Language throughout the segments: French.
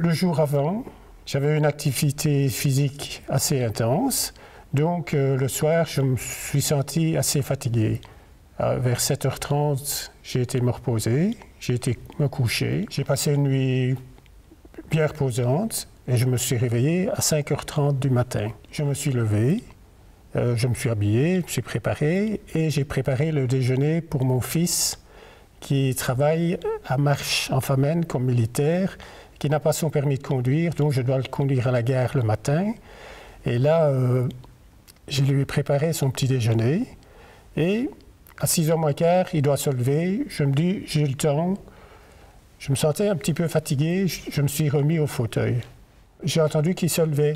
Le jour avant, j'avais une activité physique assez intense, donc le soir, je me suis senti assez fatigué. Vers 7h30, j'ai été me reposer, j'ai été me coucher. J'ai passé une nuit bien reposante et je me suis réveillé à 5h30 du matin. Je me suis levé, je me suis habillé, je me suis préparé et j'ai préparé le déjeuner pour mon fils qui travaille à Marche en Famenne comme militaire, qui n'a pas son permis de conduire, donc je dois le conduire à la gare le matin. Et là, je lui ai préparé son petit déjeuner et à 6h moins quart, il doit se lever. Je me dis, j'ai le temps. Je me sentais un petit peu fatigué, je me suis remis au fauteuil. J'ai entendu qu'il se levait.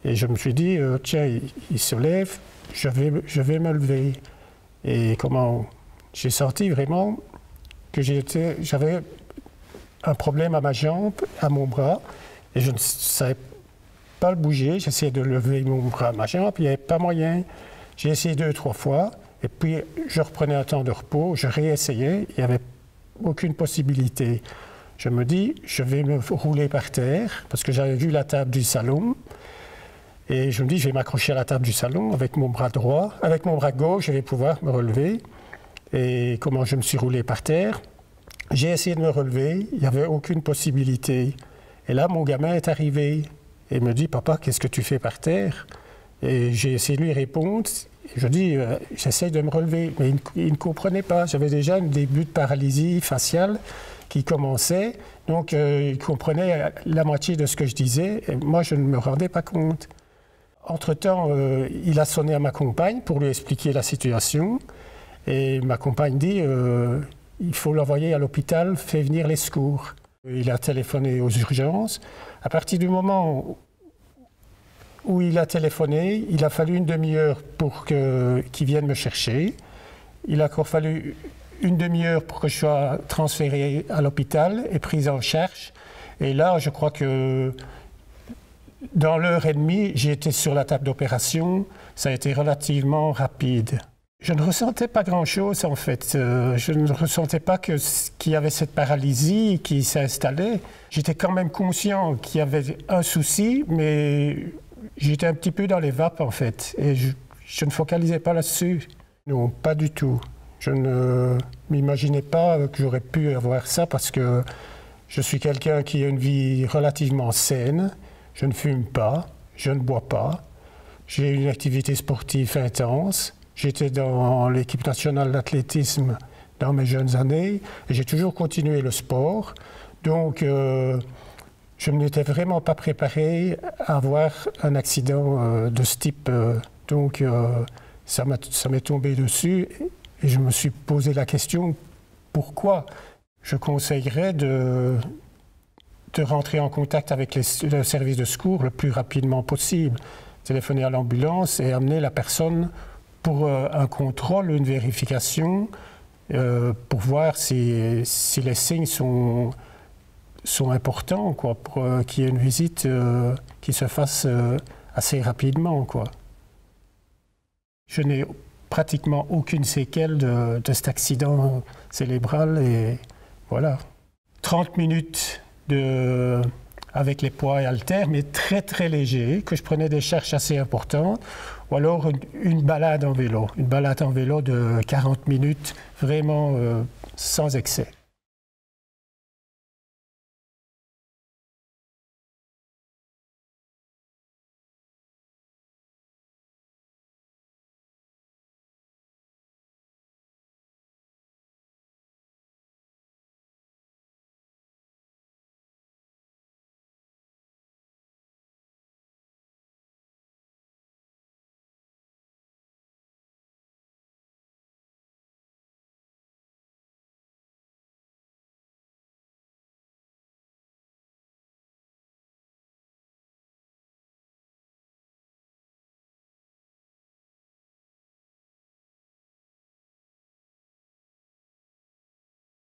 Et je me suis dit, tiens, il se lève, je vais me lever. Et comment j'ai senti vraiment que j'avais un problème à ma jambe, à mon bras, et je ne savais pas le bouger. J'essayais de lever mon bras à ma jambe, il n'y avait pas moyen. J'ai essayé 2-3 fois, et puis je reprenais un temps de repos, je réessayais, il n'y avait aucune possibilité. Je me dis, je vais me rouler par terre, parce que j'avais vu la table du salon, et je me dis, je vais m'accrocher à la table du salon avec mon bras droit, avec mon bras gauche, je vais pouvoir me relever. Et comment je me suis roulé par terre, j'ai essayé de me relever, il n'y avait aucune possibilité. Et là, mon gamin est arrivé et me dit, papa, qu'est-ce que tu fais par terre? Et j'ai essayé de lui répondre. Je dis, j'essaie de me relever, mais il ne comprenait pas. J'avais déjà un début de paralysie faciale qui commençait, donc il comprenait la moitié de ce que je disais, et moi je ne me rendais pas compte. Entre-temps, il a sonné à ma compagne pour lui expliquer la situation, et ma compagne dit, il faut l'envoyer à l'hôpital, fais venir les secours. Il a téléphoné aux urgences. À partir du moment où il a téléphoné, il a fallu une demi-heure pour qu'il vienne me chercher. Il a encore fallu une demi-heure pour que je sois transféré à l'hôpital et pris en charge. Et là, je crois que dans l'heure et demie, j'ai été sur la table d'opération. Ça a été relativement rapide. Je ne ressentais pas grand-chose, en fait. Je ne ressentais pas qu'il y avait cette paralysie qui s'installait. J'étais quand même conscient qu'il y avait un souci, mais j'étais un petit peu dans les vapes, en fait. Et je ne focalisais pas là-dessus. Non, pas du tout. Je ne m'imaginais pas que j'aurais pu avoir ça parce que je suis quelqu'un qui a une vie relativement saine. Je ne fume pas, je ne bois pas. J'ai une activité sportive intense. J'étais dans l'équipe nationale d'athlétisme dans mes jeunes années et j'ai toujours continué le sport. Donc, je ne m'étais vraiment pas préparé à avoir un accident de ce type. Donc, ça m'est tombé dessus et je me suis posé la question, pourquoi? Je conseillerais de rentrer en contact avec le service de secours le plus rapidement possible, téléphoner à l'ambulance et amener la personne pour un contrôle, une vérification, pour voir si les signes sont importants, quoi, pour qu'il y ait une visite qui se fasse assez rapidement, quoi. Je n'ai pratiquement aucune séquelle de cet accident cérébral et voilà. 30 minutes avec les poids et haltères, mais très très léger, que je prenais des charges assez importantes, ou alors une balade en vélo de 40 minutes, vraiment sans excès.